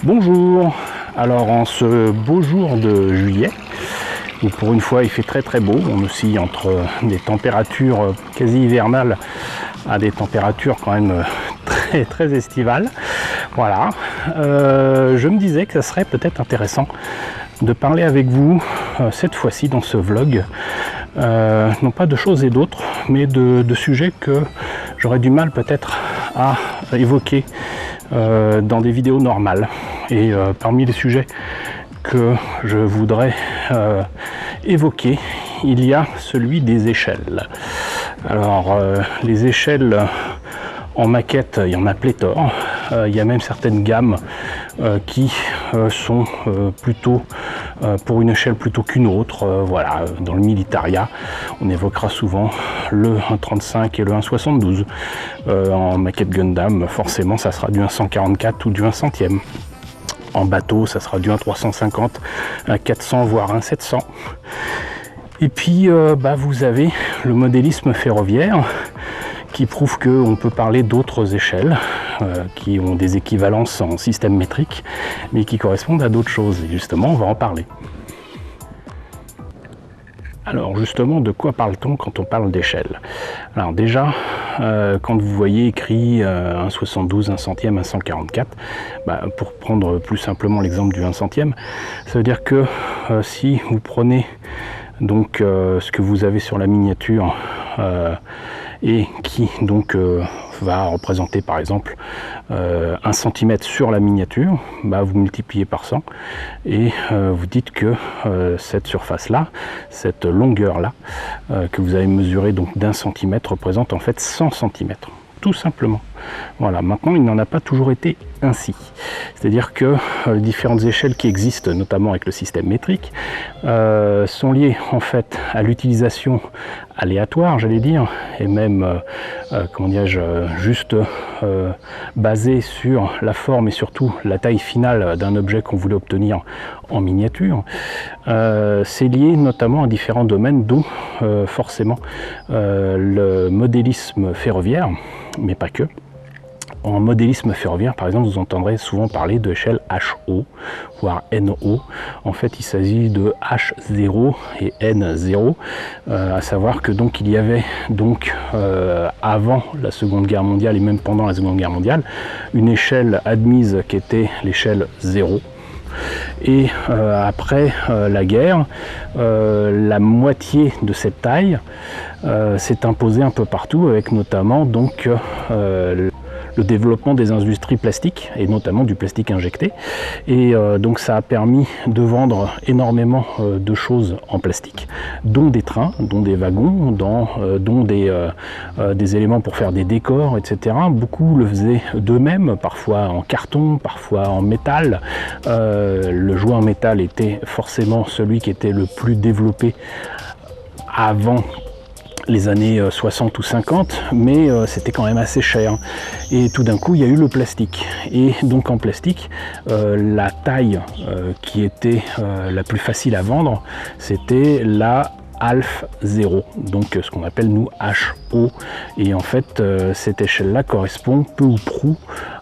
Bonjour, alors en ce beau jour de juillet, où pour une fois il fait très beau, on oscille entre des températures quasi hivernales à des températures quand même très estivales. Voilà, je me disais que ça serait peut-être intéressant de parler avec vous cette fois-ci dans ce vlog, non pas de choses et d'autres, mais de sujets que j'aurais du mal peut-être à évoquer dans des vidéos normales. Et parmi les sujets que je voudrais évoquer, il y a celui des échelles. Alors les échelles en maquette, il y en a pléthore. Il y a même certaines gammes qui sont plutôt pour une échelle plutôt qu'une autre. Voilà, dans le militaria, on évoquera souvent le 1.35 et le 1.72. En maquette Gundam, forcément, ça sera du 1.144 ou du 1 centième. En bateau, ça sera du 1.350, un 400, voire un 700. Et puis, vous avez le modélisme ferroviaire, qui prouve qu'on peut parler d'autres échelles qui ont des équivalences en système métrique, mais qui correspondent à d'autres choses. Et justement, on va en parler. Alors justement, de quoi parle-t-on quand on parle d'échelle? Alors déjà, quand vous voyez écrit 1,72, 1 centième, 144, pour prendre plus simplement l'exemple du 1 centième, ça veut dire que si vous prenez donc ce que vous avez sur la miniature et qui donc va représenter par exemple 1 cm sur la miniature, vous multipliez par 100 et vous dites que cette surface là, cette longueur là que vous avez mesuré donc d'1 cm représente en fait 100 cm, tout simplement. Voilà, maintenant il n'en a pas toujours été ainsi. C'est-à-dire que les différentes échelles qui existent, notamment avec le système métrique, sont liées en fait à l'utilisation aléatoire, j'allais dire, et même, comment dirais-je, juste basée sur la forme et surtout la taille finale d'un objet qu'on voulait obtenir en miniature. C'est lié notamment à différents domaines, dont forcément le modélisme ferroviaire, mais pas que. En modélisme ferroviaire, par exemple, vous entendrez souvent parler de échelle HO, voire NO. En fait, il s'agit de H0 et N0, à savoir que donc il y avait donc avant la Seconde Guerre mondiale et même pendant la Seconde Guerre mondiale, une échelle admise qui était l'échelle 0. Et après la guerre, la moitié de cette taille s'est imposée un peu partout, avec notamment donc le développement des industries plastiques et notamment du plastique injecté, et donc ça a permis de vendre énormément de choses en plastique, dont des trains, dont des wagons, dont des éléments pour faire des décors, etc. Beaucoup le faisaient d'eux-mêmes, parfois en carton, parfois en métal. Le jouet en métal était forcément celui qui était le plus développé avant les années 60 ou 50, mais c'était quand même assez cher. Et tout d'un coup, il y a eu le plastique. Et donc en plastique, la taille qui était la plus facile à vendre, c'était la Alpha 0, donc ce qu'on appelle nous HO. Et en fait, cette échelle-là correspond peu ou prou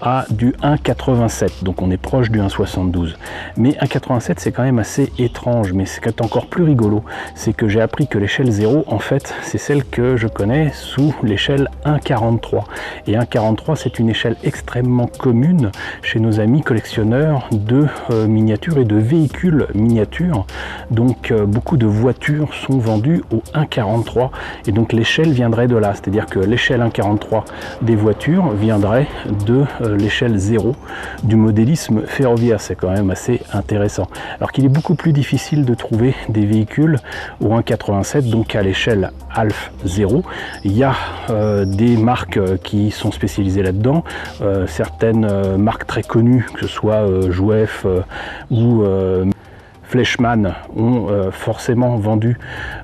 à du 1,87, donc on est proche du 1,72. Mais 1,87 c'est quand même assez étrange, mais ce qui est encore plus rigolo, c'est que j'ai appris que l'échelle 0, en fait, c'est celle que je connais sous l'échelle 1,43. Et 1,43 c'est une échelle extrêmement commune chez nos amis collectionneurs de miniatures et de véhicules miniatures. Donc beaucoup de voitures sont vendues au 1,43 et donc l'échelle viendrait de là, c'est-à-dire que l'échelle 1,43 des voitures viendrait de l'échelle 0 du modélisme ferroviaire. C'est quand même assez intéressant. Alors qu'il est beaucoup plus difficile de trouver des véhicules au 1,87, donc à l'échelle Alpha 0. Il y a des marques qui sont spécialisées là-dedans, certaines marques très connues, que ce soit Jouef ou Fleischmann ont forcément vendu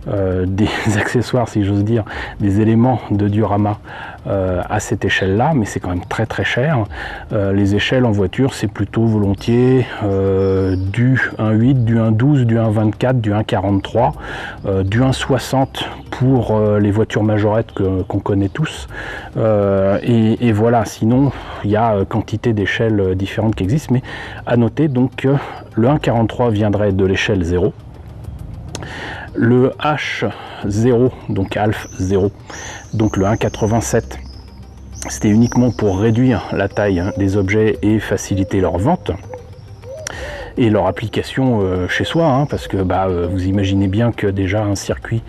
des accessoires, si j'ose dire, des éléments de diorama à cette échelle-là, mais c'est quand même très très cher. Les échelles en voiture, c'est plutôt volontiers du 1.8, du 1.12, du 1.24, du 1.43, du 1.60 pour les voitures majorettes qu'on connaît tous. Et voilà, sinon, il y a quantité d'échelles différentes qui existent, mais à noter donc que le 1.43 viendrait de l'échelle 0. Le H0, donc Alf 0, donc le 1.87, c'était uniquement pour réduire la taille des objets et faciliter leur vente et leur application chez soi, parce que vous imaginez bien que déjà un circuit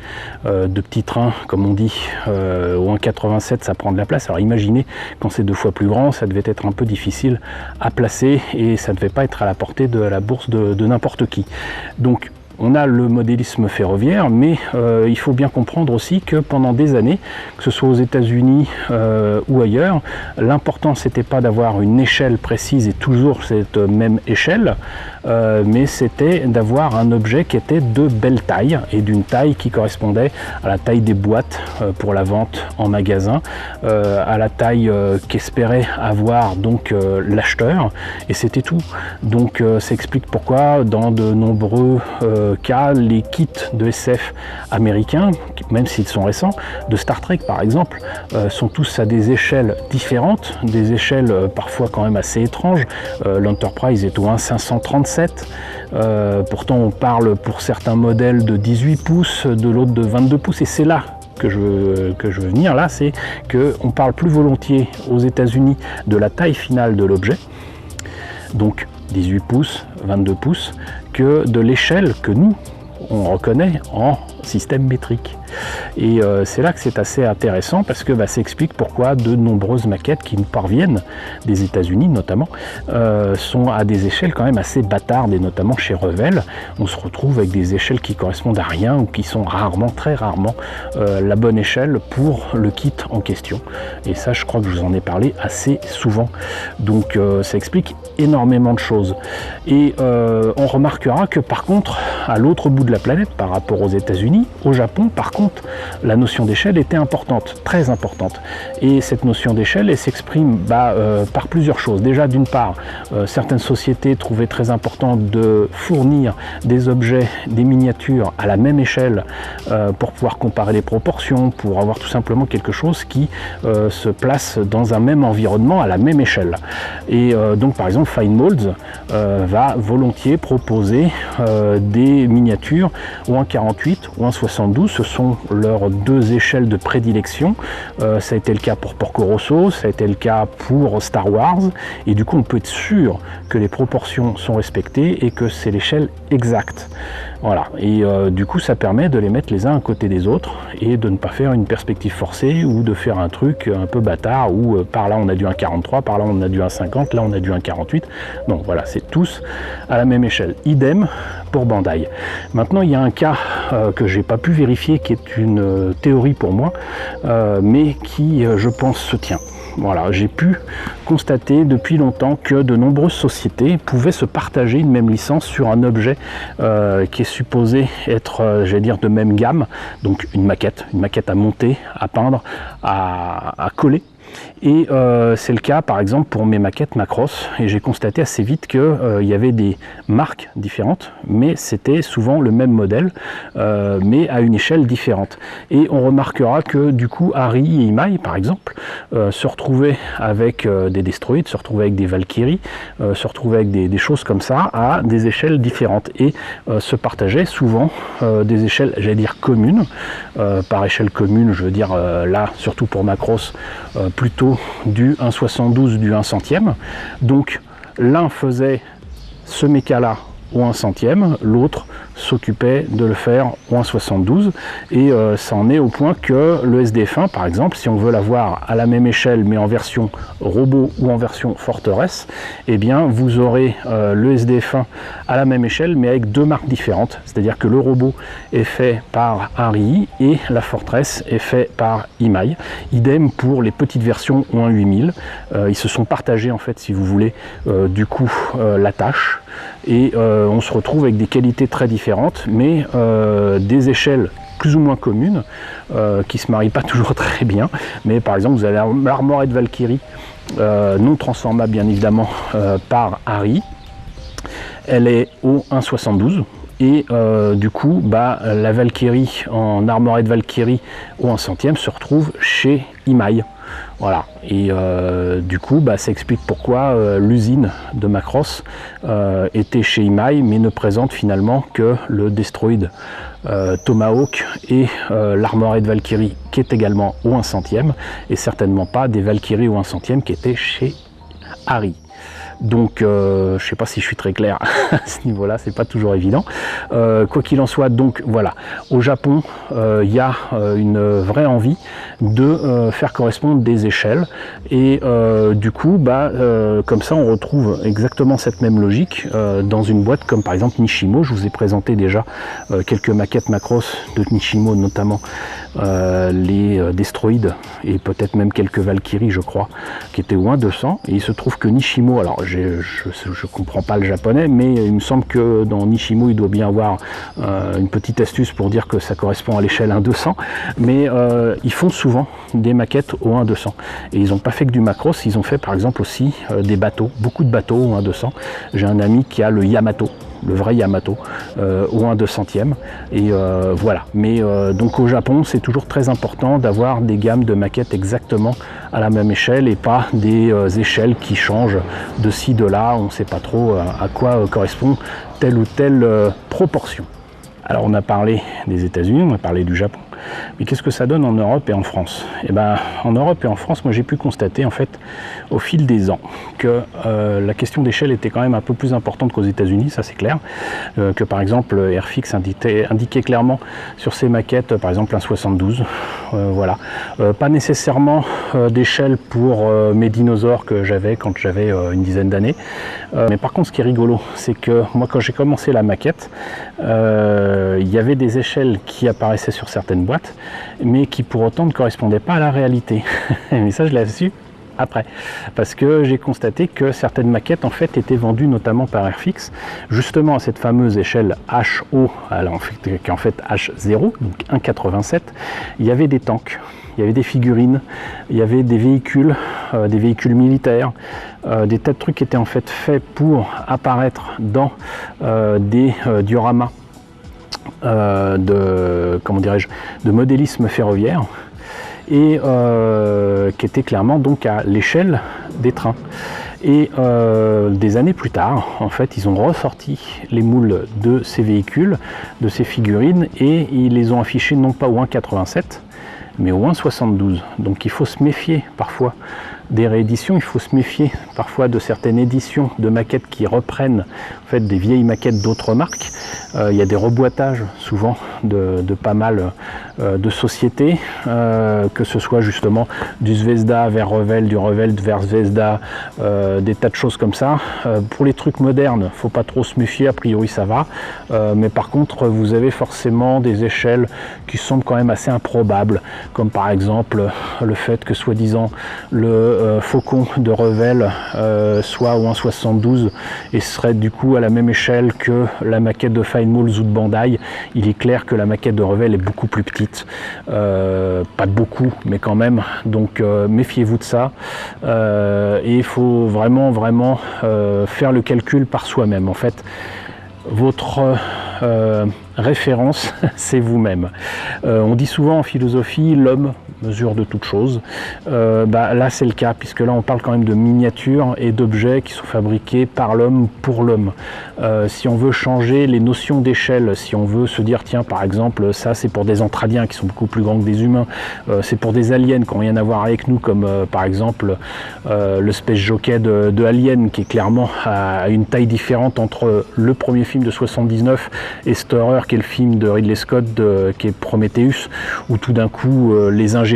de petits trains, comme on dit, au 1.87, ça prend de la place. Alors imaginez, quand c'est 2 fois plus grand, ça devait être un peu difficile à placer et ça ne devait pas être à la portée de la bourse de n'importe qui. Donc on a le modélisme ferroviaire, mais il faut bien comprendre aussi que pendant des années, que ce soit aux États-Unis ou ailleurs, l'important c'était pas d'avoir une échelle précise et toujours cette même échelle, mais c'était d'avoir un objet qui était de belle taille et d'une taille qui correspondait à la taille des boîtes pour la vente en magasin, à la taille qu'espérait avoir donc l'acheteur, et c'était tout. Donc ça explique pourquoi dans de nombreux cas, les kits de SF américains, même s'ils sont récents, de Star Trek par exemple, sont tous à des échelles différentes, des échelles parfois quand même assez étranges. L'Enterprise est au 1.537, pourtant on parle pour certains modèles de 18 pouces, de l'autre de 22 pouces, et c'est là que je veux venir là, c'est qu'on parle plus volontiers aux États-Unis de la taille finale de l'objet, donc 18 pouces, 22 pouces, que de l'échelle que nous, on reconnaît en système métrique. Et c'est là que c'est assez intéressant, parce que ça explique pourquoi de nombreuses maquettes qui nous parviennent des États-Unis notamment sont à des échelles quand même assez bâtardes, et notamment chez Revell on se retrouve avec des échelles qui correspondent à rien ou qui sont rarement, très rarement la bonne échelle pour le kit en question. Et ça, je crois que je vous en ai parlé assez souvent. Donc ça explique énormément de choses. Et on remarquera que par contre, à l'autre bout de la planète, par rapport aux États-Unis, au Japon, par contre, la notion d'échelle était importante, très importante. Et cette notion d'échelle, elle s'exprime par plusieurs choses. Déjà, d'une part, certaines sociétés trouvaient très important de fournir des objets, des miniatures à la même échelle pour pouvoir comparer les proportions, pour avoir tout simplement quelque chose qui se place dans un même environnement à la même échelle. Et donc, par exemple, Fine Molds va volontiers proposer des miniatures au 1.48 ou 1.72, ce sont leurs 2 échelles de prédilection. Ça a été le cas pour Porco Rosso, ça a été le cas pour Star Wars, et du coup on peut être sûr que les proportions sont respectées et que c'est l'échelle exacte. Voilà, et du coup ça permet de les mettre les uns à côté des autres et de ne pas faire une perspective forcée ou de faire un truc un peu bâtard où par là on a du 1.43, par là on a du 1.50, là on a du 1.48. Donc voilà, c'est tous à la même échelle. Idem pour Bandai. Maintenant il y a un cas que j'ai pas pu vérifier, qui est une théorie pour moi, mais qui je pense se tient. Voilà, j'ai pu constater depuis longtemps que de nombreuses sociétés pouvaient se partager une même licence sur un objet qui est supposé être, j'allais dire, de même gamme, donc une maquette à monter, à peindre, à coller. Et c'est le cas par exemple pour mes maquettes Macross, et j'ai constaté assez vite qu'il y avait des marques différentes, mais c'était souvent le même modèle, mais à une échelle différente. Et on remarquera que du coup Harry et Imai par exemple se retrouvaient avec des Destroids, se retrouvaient avec des Valkyries, se retrouvaient avec des choses comme ça à des échelles différentes, et se partageaient souvent des échelles, j'allais dire communes. Par échelle commune, je veux dire là surtout pour Macross, plutôt du 1.72 du 1 centième. Donc l'un faisait ce méca là au 1 centième, l'autre s'occupait de le faire au 1.72, et ça en est au point que le SDF1 par exemple, si on veut l'avoir à la même échelle mais en version robot ou en version forteresse, eh bien vous aurez le SDF1 à la même échelle mais avec 2 marques différentes, c'est-à-dire que le robot est fait par Harry et la forteresse est fait par Imai. Idem pour les petites versions au 1.8000, ils se sont partagés en fait, si vous voulez, du coup la tâche. et on se retrouve avec des qualités très différentes, mais des échelles plus ou moins communes, qui se marient pas toujours très bien. Mais par exemple, vous avez l'Armored Valkyrie, non transformable bien évidemment par Harry. Elle est au 1,72 et du coup la Valkyrie en Armored Valkyrie au 1 centième se retrouve chez Imai. Voilà, et du coup ça explique pourquoi l'usine de Macross était chez Imai mais ne présente finalement que le Destroid Tomahawk et l'Armored Valkyrie qui est également au 1 centième et certainement pas des Valkyries au 1 centième qui étaient chez Harry. Donc je ne sais pas si je suis très clair à ce niveau-là, c'est pas toujours évident. Quoi qu'il en soit, donc voilà, au Japon, il y a une vraie envie de faire correspondre des échelles et du coup, comme ça, on retrouve exactement cette même logique dans une boîte comme par exemple Nishimo. Je vous ai présenté déjà quelques maquettes Macross de Nishimo, notamment les Destroid et peut-être même quelques Valkyries, je crois, qui étaient au 1,200. Et il se trouve que Nishimo, alors je comprends pas le japonais, mais il me semble que dans Nishimo il doit bien avoir une petite astuce pour dire que ça correspond à l'échelle 1,200, mais ils font souvent des maquettes au 1,200 et ils n'ont pas fait que du Macross, ils ont fait par exemple aussi des bateaux, beaucoup de bateaux au 1,200. J'ai un ami qui a le Yamato, le vrai Yamato, au 1/200e, et voilà. Mais donc au Japon, c'est toujours très important d'avoir des gammes de maquettes exactement à la même échelle et pas des échelles qui changent de ci, de là, on ne sait pas trop à quoi correspond telle ou telle proportion. Alors on a parlé des États-Unis, on a parlé du Japon, mais qu'est-ce que ça donne en Europe et en France? Et ben, en Europe et en France, moi j'ai pu constater en fait au fil des ans que la question d'échelle était quand même un peu plus importante qu'aux États-Unis, ça c'est clair. Que par exemple Airfix indiquait clairement sur ses maquettes, par exemple un 72, voilà. Pas nécessairement d'échelle pour mes dinosaures que j'avais quand j'avais une dizaine d'années, mais par contre ce qui est rigolo, c'est que moi quand j'ai commencé la maquette, il y avait des échelles qui apparaissaient sur certaines boîtes, mais qui pour autant ne correspondaient pas à la réalité. Mais ça, je l'ai su après, parce que j'ai constaté que certaines maquettes en fait étaient vendues notamment par Airfix, justement à cette fameuse échelle HO, alors, qui est en fait H0, donc 1,87. Il y avait des tanks, il y avait des figurines, il y avait des véhicules militaires, des tas de trucs qui étaient en fait faits pour apparaître dans des dioramas de modélisme ferroviaire et qui était clairement donc à l'échelle des trains. Et des années plus tard, en fait, ils ont ressorti les moules de ces véhicules, de ces figurines, et ils les ont affichés non pas au 1,87, mais au 1,72. Donc il faut se méfier parfois des rééditions, il faut se méfier parfois de certaines éditions de maquettes qui reprennent en fait des vieilles maquettes d'autres marques. Il y a des reboîtages souvent de pas mal de sociétés, que ce soit justement du Zvezda vers Revell, du Revell vers Zvezda, des tas de choses comme ça. Pour les trucs modernes, faut pas trop se méfier, a priori ça va, mais par contre vous avez forcément des échelles qui semblent quand même assez improbables, comme par exemple le fait que soi-disant le Faucon de Revell soit au 1,72 et serait du coup à la même échelle que la maquette de Fine Malls ou de Bandai. Il est clair que la maquette de Revell est beaucoup plus petite, pas beaucoup mais quand même, donc méfiez-vous de ça, et il faut vraiment faire le calcul par soi-même. En fait, votre référence, c'est vous-même. On dit souvent en philosophie, l'homme mesure de toute chose. Là c'est le cas, puisque là on parle quand même de miniatures et d'objets qui sont fabriqués par l'homme pour l'homme. Si on veut changer les notions d'échelle, si on veut se dire tiens par exemple ça c'est pour des Entradiens qui sont beaucoup plus grands que des humains, c'est pour des aliens qui n'ont rien à voir avec nous, comme par exemple le Space Jockey de Alien, qui est clairement à une taille différente entre le premier film de 79 et cette horreur qui est le film de Ridley Scott qui est Prometheus, où tout d'un coup les ingénieurs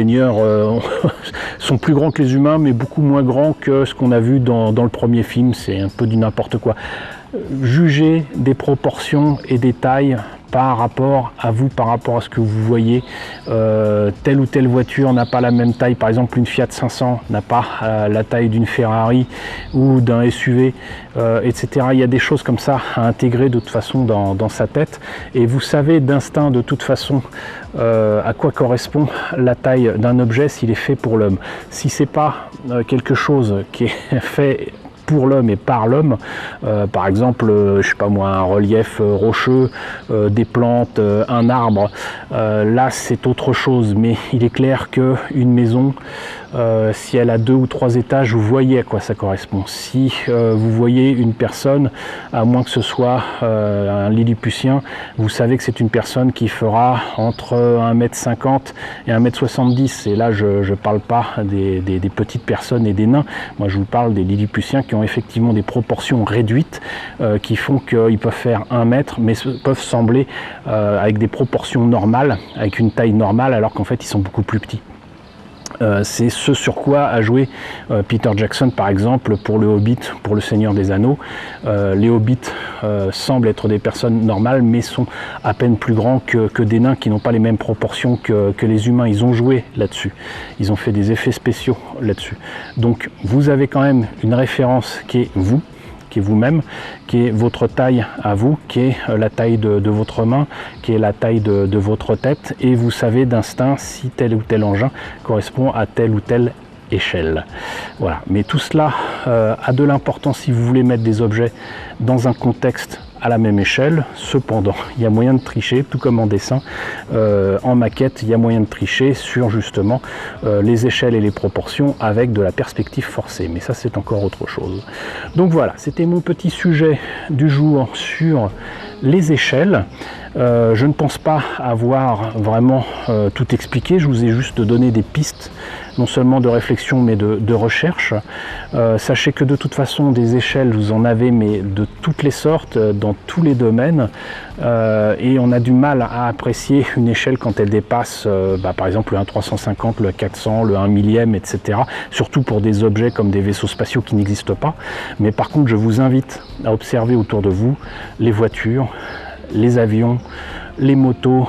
sont plus grands que les humains mais beaucoup moins grands que ce qu'on a vu dans le premier film. C'est un peu du n'importe quoi. Juger des proportions et des tailles par rapport à vous, par rapport à ce que vous voyez. Telle ou telle voiture n'a pas la même taille. Par exemple, une Fiat 500 n'a pas la taille d'une Ferrari ou d'un SUV, etc. Il y a des choses comme ça à intégrer de toute façon dans sa tête. Et vous savez d'instinct de toute façon à quoi correspond la taille d'un objet s'il est fait pour l'homme. Si c'est pas quelque chose qui est fait pour l'homme et par l'homme, par exemple, je sais pas moi, un relief rocheux, des plantes, un arbre, là c'est autre chose, mais il est clair qu'une maison, si elle a 2 ou 3 étages, vous voyez à quoi ça correspond. Si vous voyez une personne, à moins que ce soit un lilliputien, vous savez que c'est une personne qui fera entre 1,50 m et 1,70 m. Et là, je ne parle pas des petites personnes et des nains. Moi, je vous parle des lilliputiens qui ont effectivement des proportions réduites, qui font qu'ils peuvent faire 1 mètre, mais peuvent sembler avec des proportions normales, avec une taille normale, alors qu'en fait, ils sont beaucoup plus petits. C'est ce sur quoi a joué Peter Jackson par exemple pour le Hobbit, pour le Seigneur des Anneaux. Les Hobbits semblent être des personnes normales mais sont à peine plus grands que des nains qui n'ont pas les mêmes proportions que les humains. Ils ont joué là-dessus, ils ont fait des effets spéciaux là-dessus. Donc vous avez quand même une référence qui est vous, qui est vous-même, qui est votre taille à vous, qui est la taille de votre main, qui est la taille de votre tête, et vous savez d'instinct si tel ou tel engin correspond à telle ou telle échelle. Voilà, mais tout cela a de l'importance si vous voulez mettre des objets dans un contexte à la même échelle. Cependant, il y a moyen de tricher, tout comme en dessin. En maquette, il y a moyen de tricher sur justement les échelles et les proportions avec de la perspective forcée. Mais ça, c'est encore autre chose. Donc voilà, c'était mon petit sujet du jour sur les échelles. Je ne pense pas avoir vraiment tout expliqué. Je vous ai juste donné des pistes, non seulement de réflexion, mais de recherche. Sachez que de toute façon, des échelles, vous en avez, mais de toutes les sortes, dans tous les domaines. Et on a du mal à apprécier une échelle quand elle dépasse, par exemple, le 1,350, le 400, le 1 millième, etc. Surtout pour des objets comme des vaisseaux spatiaux qui n'existent pas. Mais par contre, je vous invite à observer autour de vous les voitures, les avions, les motos,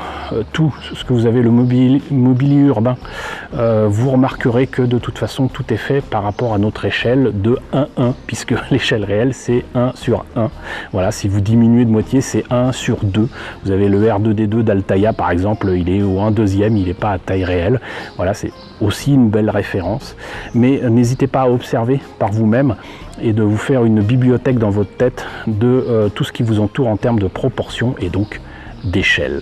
tout ce que vous avez, le mobilier urbain, vous remarquerez que de toute façon tout est fait par rapport à notre échelle de 1,1, puisque l'échelle réelle c'est 1 sur 1. Voilà, si vous diminuez de moitié, c'est 1 sur 2. Vous avez le R2D2 d'Altaïa par exemple, il est au 1/2, il n'est pas à taille réelle. Voilà, c'est aussi une belle référence. Mais n'hésitez pas à observer par vous-même et de vous faire une bibliothèque dans votre tête de tout ce qui vous entoure en termes de proportions et donc d'échelle.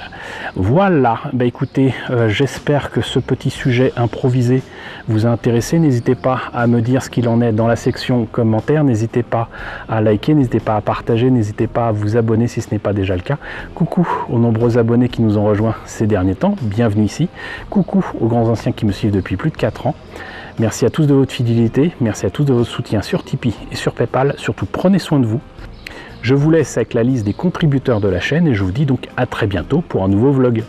Voilà, écoutez, j'espère que ce petit sujet improvisé vous a intéressé. N'hésitez pas à me dire ce qu'il en est dans la section commentaires, n'hésitez pas à liker, n'hésitez pas à partager, n'hésitez pas à vous abonner si ce n'est pas déjà le cas. Coucou aux nombreux abonnés qui nous ont rejoints ces derniers temps, bienvenue ici. Coucou aux grands anciens qui me suivent depuis plus de 4 ans. Merci à tous de votre fidélité, merci à tous de votre soutien sur Tipeee et sur Paypal. Surtout prenez soin de vous. Je vous laisse avec la liste des contributeurs de la chaîne et je vous dis donc à très bientôt pour un nouveau vlog.